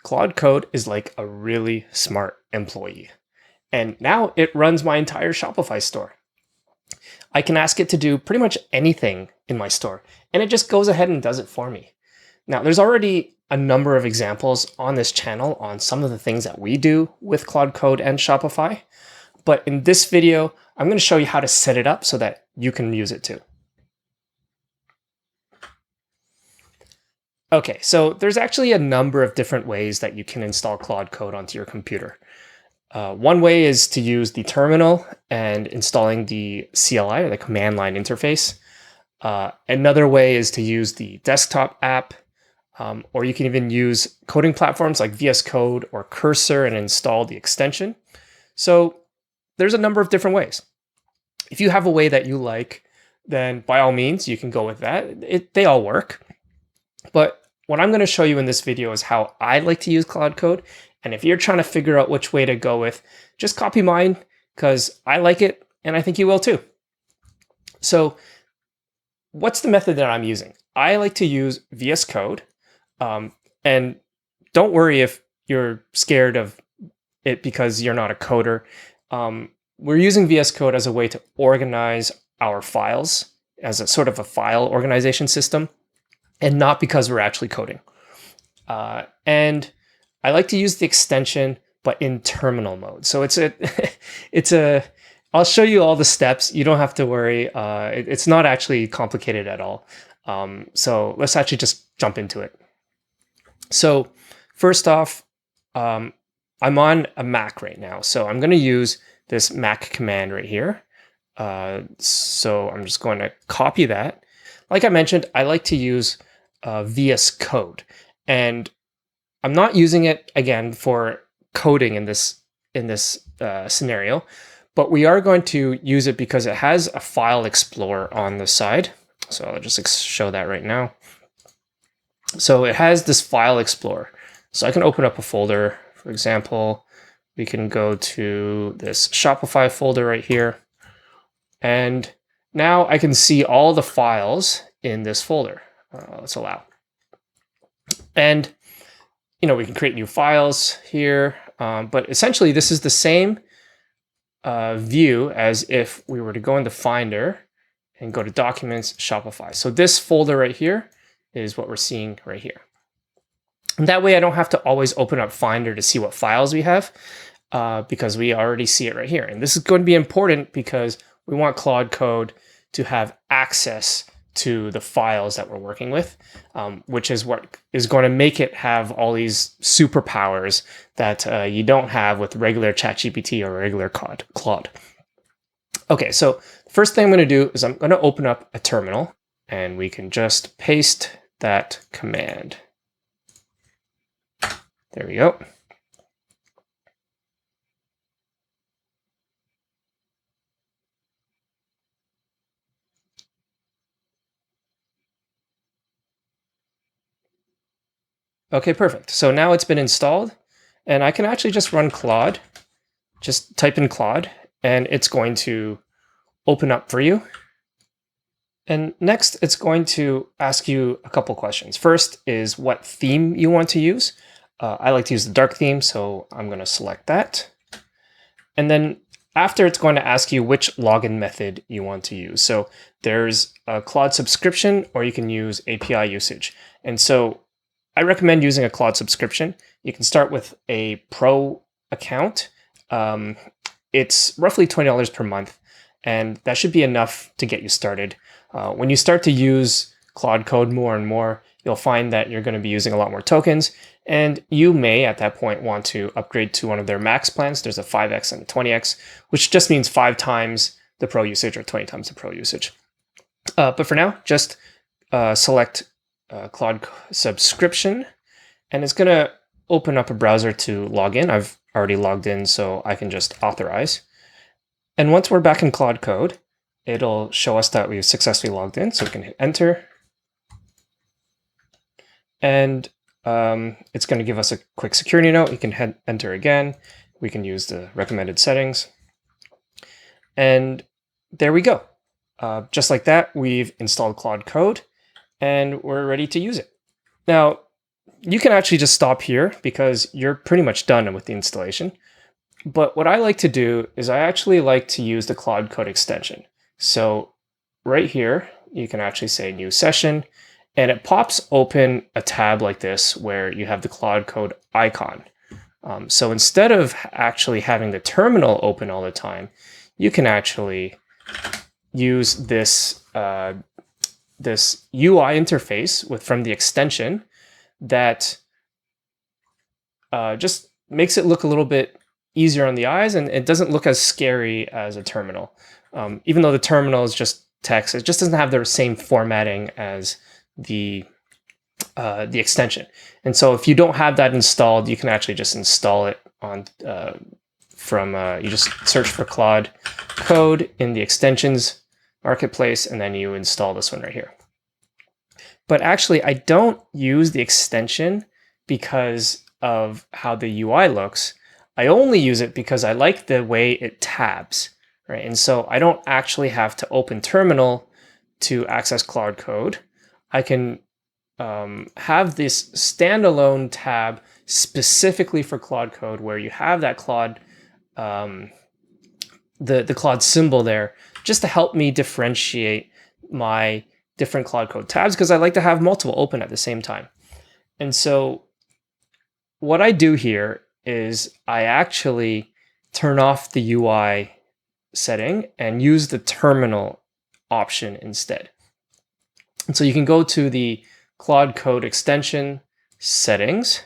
Claude Code is like a really smart employee. And now it runs my entire Shopify store. I can ask it to do pretty much anything in my store, and it just goes ahead and does it for me. Now, there's already a number of examples on this channel on some of the things that we do with Claude Code and Shopify. But in this video, I'm going to show you how to set it up so that you can use it too. Okay, so there's actually a number of different ways that you can install Claude Code onto your computer. One way is to use the terminal and installing the CLI, or the command line interface. Another way is to use the desktop app, or you can even use coding platforms like VS Code or Cursor and install the extension. So there's a number of different ways. If you have a way that you like, then by all means, you can go with that. They all work. But what I'm going to show you in this video is how I like to use Claude Code. And if you're trying to figure out which way to go with, just copy mine because I like it and I think you will too. So what's the method that I'm using? I like to use VS Code. And don't worry if you're scared of it because you're not a coder. We're using VS Code as a way to organize our files as a sort of a file organization system, and not because we're actually coding. And I like to use the extension, but in terminal mode. So I'll show you all the steps. You don't have to worry. It's not actually complicated at all. So let's actually just jump into it. So first off, I'm on a Mac right now. So I'm going to use this Mac command right here. So I'm just going to copy that. Like I mentioned, I like to use VS Code, and I'm not using it again for coding in this scenario, but we are going to use it because it has a file explorer on the side. So I'll just show that right now. So it has this file explorer. So I can open up a folder. For example, we can go to this Shopify folder right here. And now I can see all the files in this folder. Let's allow. And, we can create new files here. But essentially, this is the same view as if we were to go into Finder and go to Documents, Shopify. So this folder right here is what we're seeing right here. And that way I don't have to always open up Finder to see what files we have because we already see it right here. And this is going to be important because we want Claude Code to have access to the files that we're working with, which is what is going to make it have all these superpowers that you don't have with regular ChatGPT or regular Claude. Okay, so the first thing I'm going to do is I'm going to open up a terminal, and we can just paste that command. There we go. Okay, perfect. So now it's been installed, and I can actually just run Claude. Just type in Claude, and it's going to open up for you. And next, it's going to ask you a couple questions. First is what theme you want to use. I like to use the dark theme, so I'm going to select that. And then after, it's going to ask you which login method you want to use. So there's a Claude subscription, or you can use API usage. And so I recommend using a Claude subscription. You can start with a pro account. It's roughly $20 per month, and that should be enough to get you started. When you start to use Claude Code more and more, you'll find that you're going to be using a lot more tokens, and you may at that point want to upgrade to one of their max plans. There's a 5x and a 20x, which just means 5 times the pro usage or 20 times the pro usage. But for now, just select Claude subscription, and it's going to open up a browser to log in. I've already logged in, so I can just authorize. And once we're back in Claude Code, it'll show us that we've successfully logged in, so we can hit enter. And it's going to give us a quick security note. You can hit enter again. We can use the recommended settings. And there we go. Just like that, we've installed Claude Code, and we're ready to use it. Now, you can actually just stop here because you're pretty much done with the installation. But what I like to do is I actually like to use the Claude Code extension. So right here, you can actually say new session, and it pops open a tab like this where you have the Claude Code icon. So instead of actually having the terminal open all the time, you can actually use this this UI interface from the extension that just makes it look a little bit easier on the eyes, and it doesn't look as scary as a terminal. Even though the terminal is just text, it just doesn't have the same formatting as the extension. And so if you don't have that installed, you can actually just install it on you just search for Claude Code in the extensions marketplace, and then you install this one right here. But actually, I don't use the extension because of how the UI looks. I only use it because I like the way it tabs, right? And so I don't actually have to open terminal to access Claude Code. I can have this standalone tab specifically for Claude Code where you have that Claude, the Claude symbol there, just to help me differentiate my different Claude Code tabs, because I like to have multiple open at the same time. And so what I do here is I actually turn off the UI setting and use the terminal option instead. And so you can go to the Claude Code extension settings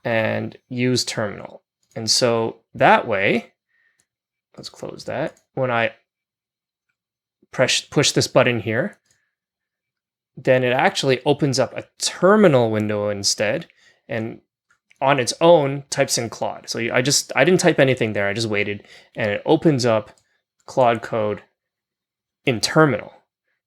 and use terminal. And so that way, let's close that. When I push this button here, then it actually opens up a terminal window instead, and on its own types in Claude. So I didn't type anything there, I just waited, and it opens up Claude Code in terminal,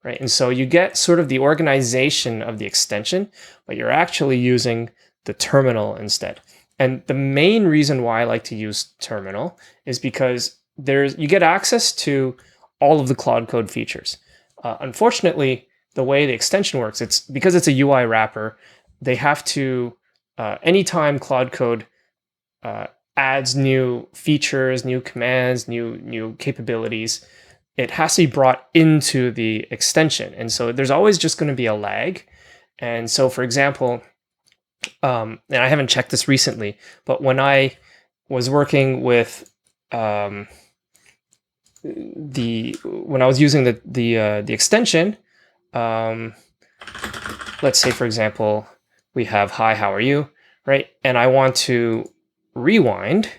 right? And so you get sort of the organization of the extension, but you're actually using the terminal instead. And the main reason why I like to use terminal is because you get access to all of the Claude Code features. Unfortunately, the way the extension works, it's because it's a UI wrapper, they have to, anytime Claude Code adds new features, new commands, new capabilities, it has to be brought into the extension. And so there's always just going to be a lag. And so, for example, and I haven't checked this recently, but when I was working with when I was using the extension, let's say, for example, we have hi, how are you, right? And I want to rewind.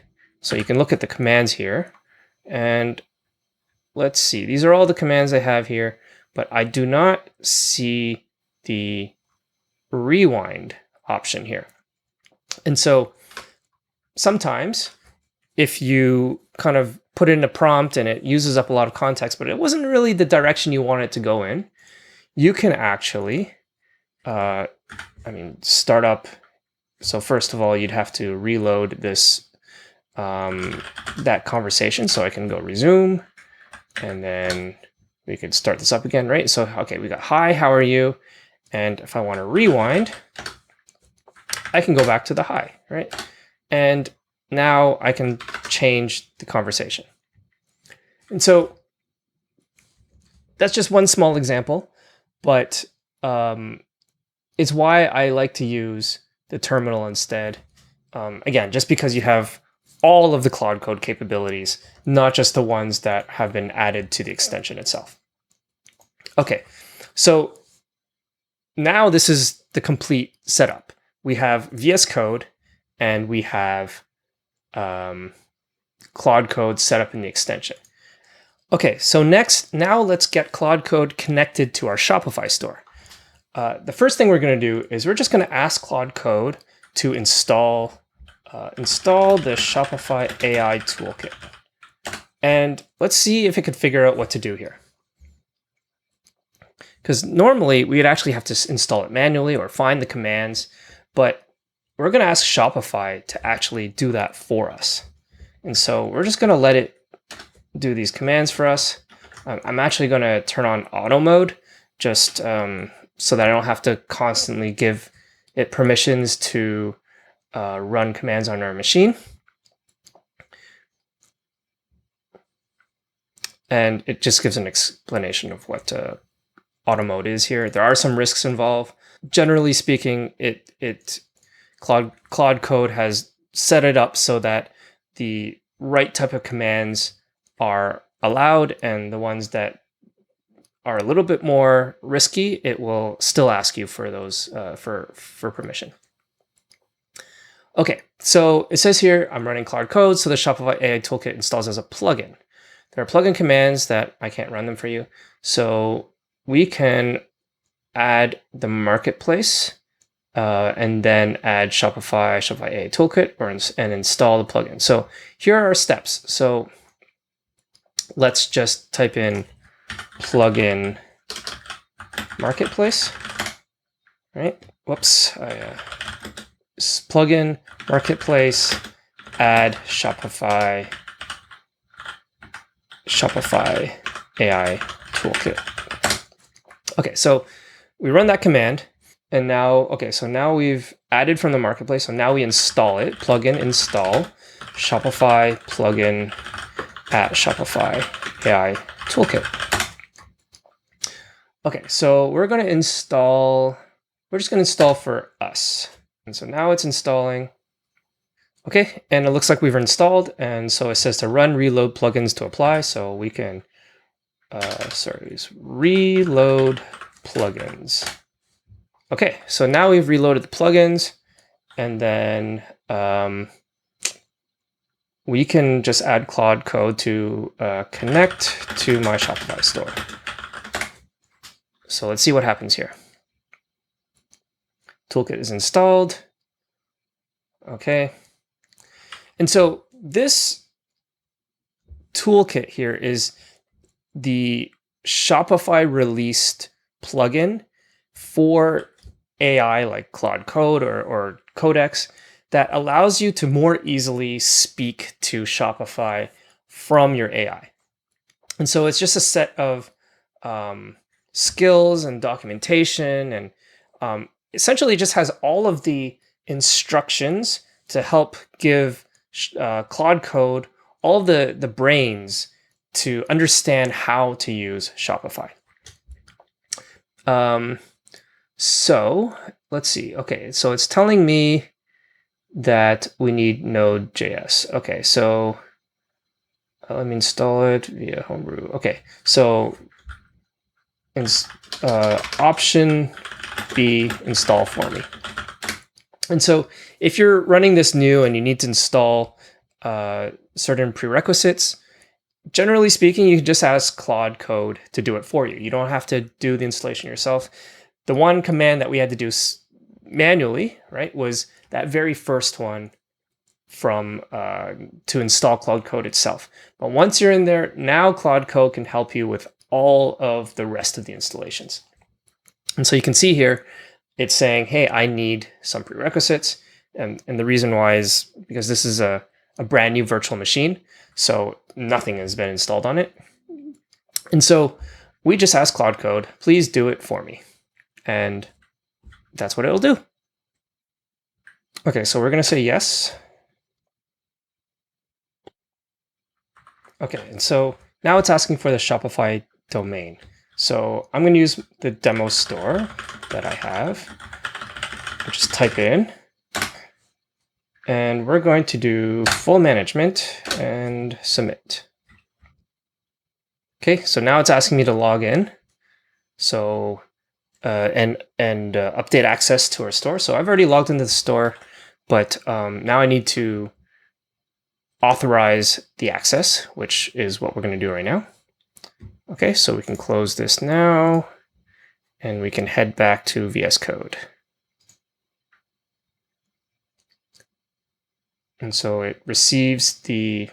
So you can look at the commands here, and let's see, these are all the commands I have here, but I do not see the rewind option here. And so sometimes if you kind of put in a prompt and it uses up a lot of context, but it wasn't really the direction you want it to go in, you can actually, start up. So first of all, you'd have to reload this, that conversation. So I can go resume, and then we could start this up again, right? So, okay, we got hi, how are you? And if I want to rewind, I can go back to the hi, right? And now I can change the conversation. And so that's just one small example, but it's why I like to use the terminal instead. Again, just because you have all of the Claude Code capabilities, not just the ones that have been added to the extension itself. Okay, so now this is the complete setup. We have VS Code and we have Claude Code set up in the extension. Okay, so now let's get Claude Code connected to our Shopify store. The first thing we're going to do is we're just going to ask Claude Code to install the Shopify AI Toolkit. And let's see if it could figure out what to do here. Because normally we'd actually have to install it manually or find the commands, but we're going to ask Shopify to actually do that for us. And so we're just going to let it do these commands for us. I'm actually going to turn on auto mode just so that I don't have to constantly give it permissions to run commands on our machine. And it just gives an explanation of what auto mode is here. There are some risks involved. Generally speaking, Claude Code has set it up so that the right type of commands are allowed, and the ones that are a little bit more risky, it will still ask you for those for permission. Okay, so it says here I'm running Claude Code, so the Shopify AI Toolkit installs as a plugin. There are plugin commands that I can't run them for you, so we can add the marketplace and then add Shopify AI Toolkit and install the plugin. So here are our steps. So let's just type in plugin marketplace, right? Whoops, plugin marketplace, add Shopify AI Toolkit. Okay, so we run that command, and now, okay, so now we've added from the marketplace, so now we install it, plugin install Shopify plugin at Shopify AI Toolkit. Okay, so we're just gonna install for us. And so now it's installing. Okay, and it looks like we've installed, and so it says to run reload plugins to apply, so we can, reload plugins. Okay, so now we've reloaded the plugins, and then we can just add Claude Code to connect to my Shopify store. So let's see what happens here. Toolkit is installed. Okay. And so this toolkit here is the Shopify released plugin for AI like Claude Code or Codex that allows you to more easily speak to Shopify from your AI. And so it's just a set of skills and documentation, and essentially just has all of the instructions to help give Claude Code all the brains to understand how to use Shopify. So let's see. Okay, so it's telling me that we need Node.js. Okay, so let me install it via Homebrew. Okay, so option B, install for me. And so if you're running this new and you need to install certain prerequisites, generally speaking, you can just ask Claude Code to do it for you. You don't have to do the installation yourself. The one command that we had to do manually, right, was that very first one from to install Claude Code itself. But once you're in there, now Claude Code can help you with all of the rest of the installations. And so you can see here, it's saying, hey, I need some prerequisites. And the reason why is because this is a brand new virtual machine, so nothing has been installed on it. And so we just ask Claude Code, please do it for me. And that's what it'll do. Okay, so we're going to say yes. Okay, and so now it's asking for the Shopify domain. So I'm going to use the demo store that I have. I'll just type in. And we're going to do full management and submit. Okay, so now it's asking me to log in. So and update access to our store. So I've already logged into the store, but now I need to authorize the access, which is what we're going to do right now. Okay, so we can close this now, and we can head back to VS Code. And so it receives the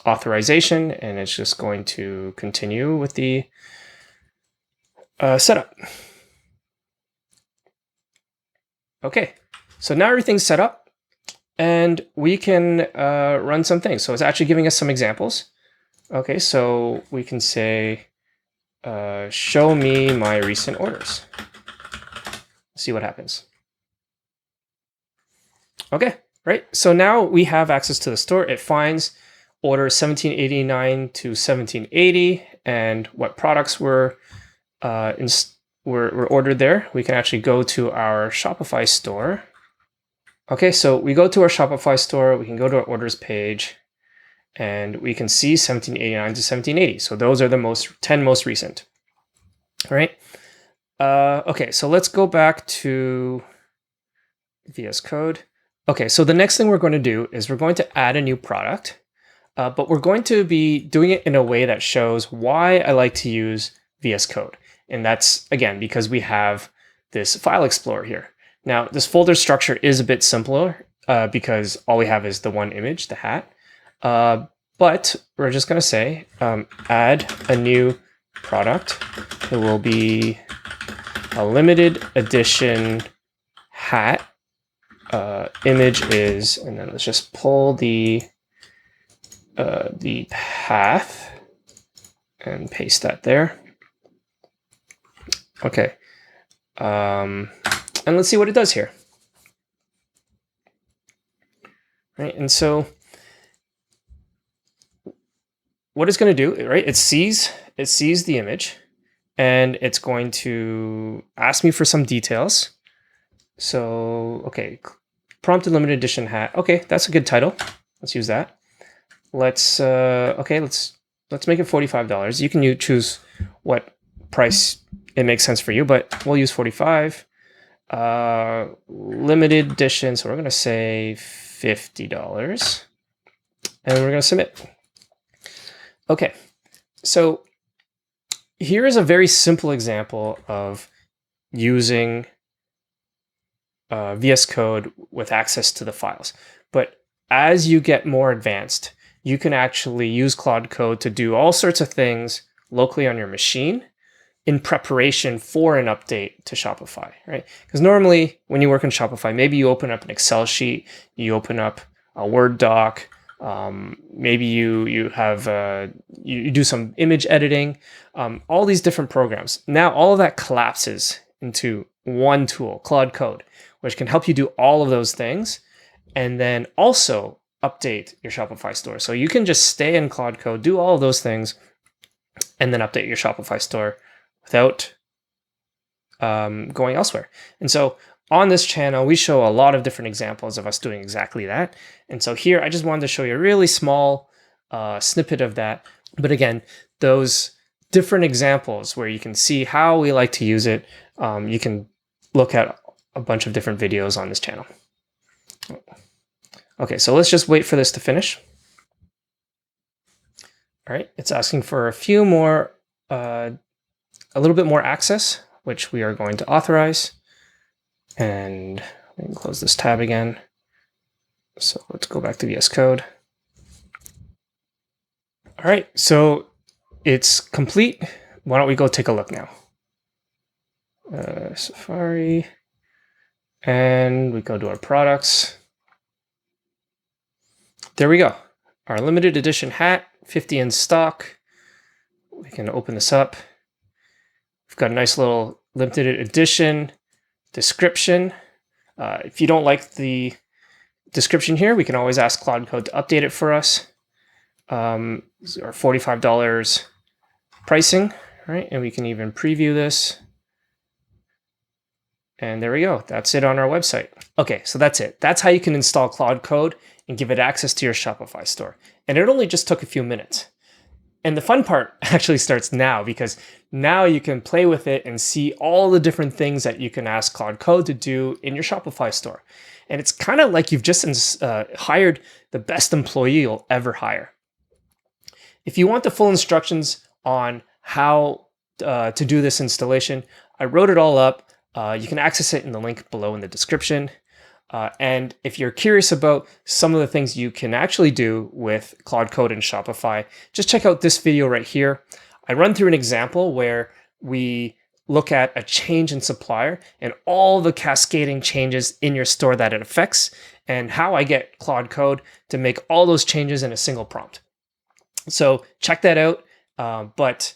authorization, and it's just going to continue with the setup. Okay, so now everything's set up, and we can run some things. So it's actually giving us some examples. Okay, so we can say, show me my recent orders. See what happens. Okay, right. So now we have access to the store. It finds orders 1789 to 1780 and what products uh, were ordered there. We can actually go to our Shopify store. Okay, so we go to our Shopify store. We can go to our orders page, and we can see 1789 to 1780. So those are the 10 most recent. All right. Okay, so let's go back to VS Code. Okay, so the next thing we're going to do is we're going to add a new product, but we're going to be doing it in a way that shows why I like to use VS Code. And that's, again, because we have this file explorer here. Now, this folder structure is a bit simpler because all we have is the one image, the hat. But we're just going to say add a new product. It will be a limited edition hat. Image is, and then let's just pull the path and paste that there. Okay, and let's see what it does here. Right, and so what it's going to do, right? It sees the image, and it's going to ask me for some details. So, okay, prompted limited edition hat. Okay, that's a good title. Let's use that. Let's make it $45. You can choose what price it makes sense for you, but we'll use 45. Limited edition, so we're gonna say $50, and we're gonna submit. Okay, so here is a very simple example of using VS Code with access to the files. But as you get more advanced, you can actually use Claude Code to do all sorts of things locally on your machine in preparation for an update to Shopify, right? Because normally when you work in Shopify, maybe you open up an Excel sheet, you open up a Word doc, maybe you have you do some image editing, all these different programs. Now all of that collapses into one tool, Claude Code, which can help you do all of those things and then also update your Shopify store. So you can just stay in Claude Code, do all of those things, and then update your Shopify store without going elsewhere. And so on this channel, we show a lot of different examples of us doing exactly that. And so here, I just wanted to show you a really small snippet of that. But again, those different examples where you can see how we like to use it, you can look at a bunch of different videos on this channel. Okay, so let's just wait for this to finish. All right, it's asking for a few more, a little bit more access, which we are going to authorize. And we can close this tab again. So let's go back to VS Code. All right, so it's complete. Why don't we go take a look now? Safari, and we go to our products. There we go. Our limited edition hat, 50 in stock. We can open this up. We've got a nice little limited edition description. If you don't like the description here, we can always ask Claude Code to update it for us. Our $45 pricing, right? And we can even preview this. And there we go. That's it on our website. Okay, so that's it. That's how you can install Claude Code and give it access to your Shopify store. And it only just took a few minutes. And the fun part actually starts now, because now you can play with it and see all the different things that you can ask Claude Code to do in your Shopify store. And it's kind of like you've just hired the best employee you'll ever hire. If you want the full instructions on how to do this installation, I wrote it all up. You can access it in the link below in the description. And if you're curious about some of the things you can actually do with Claude Code and Shopify, just check out this video right here. I run through an example where we look at a change in supplier and all the cascading changes in your store that it affects, and how I get Claude Code to make all those changes in a single prompt. So check that out. But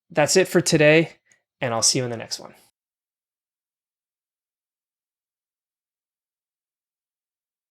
that's it for today, and I'll see you in the next one.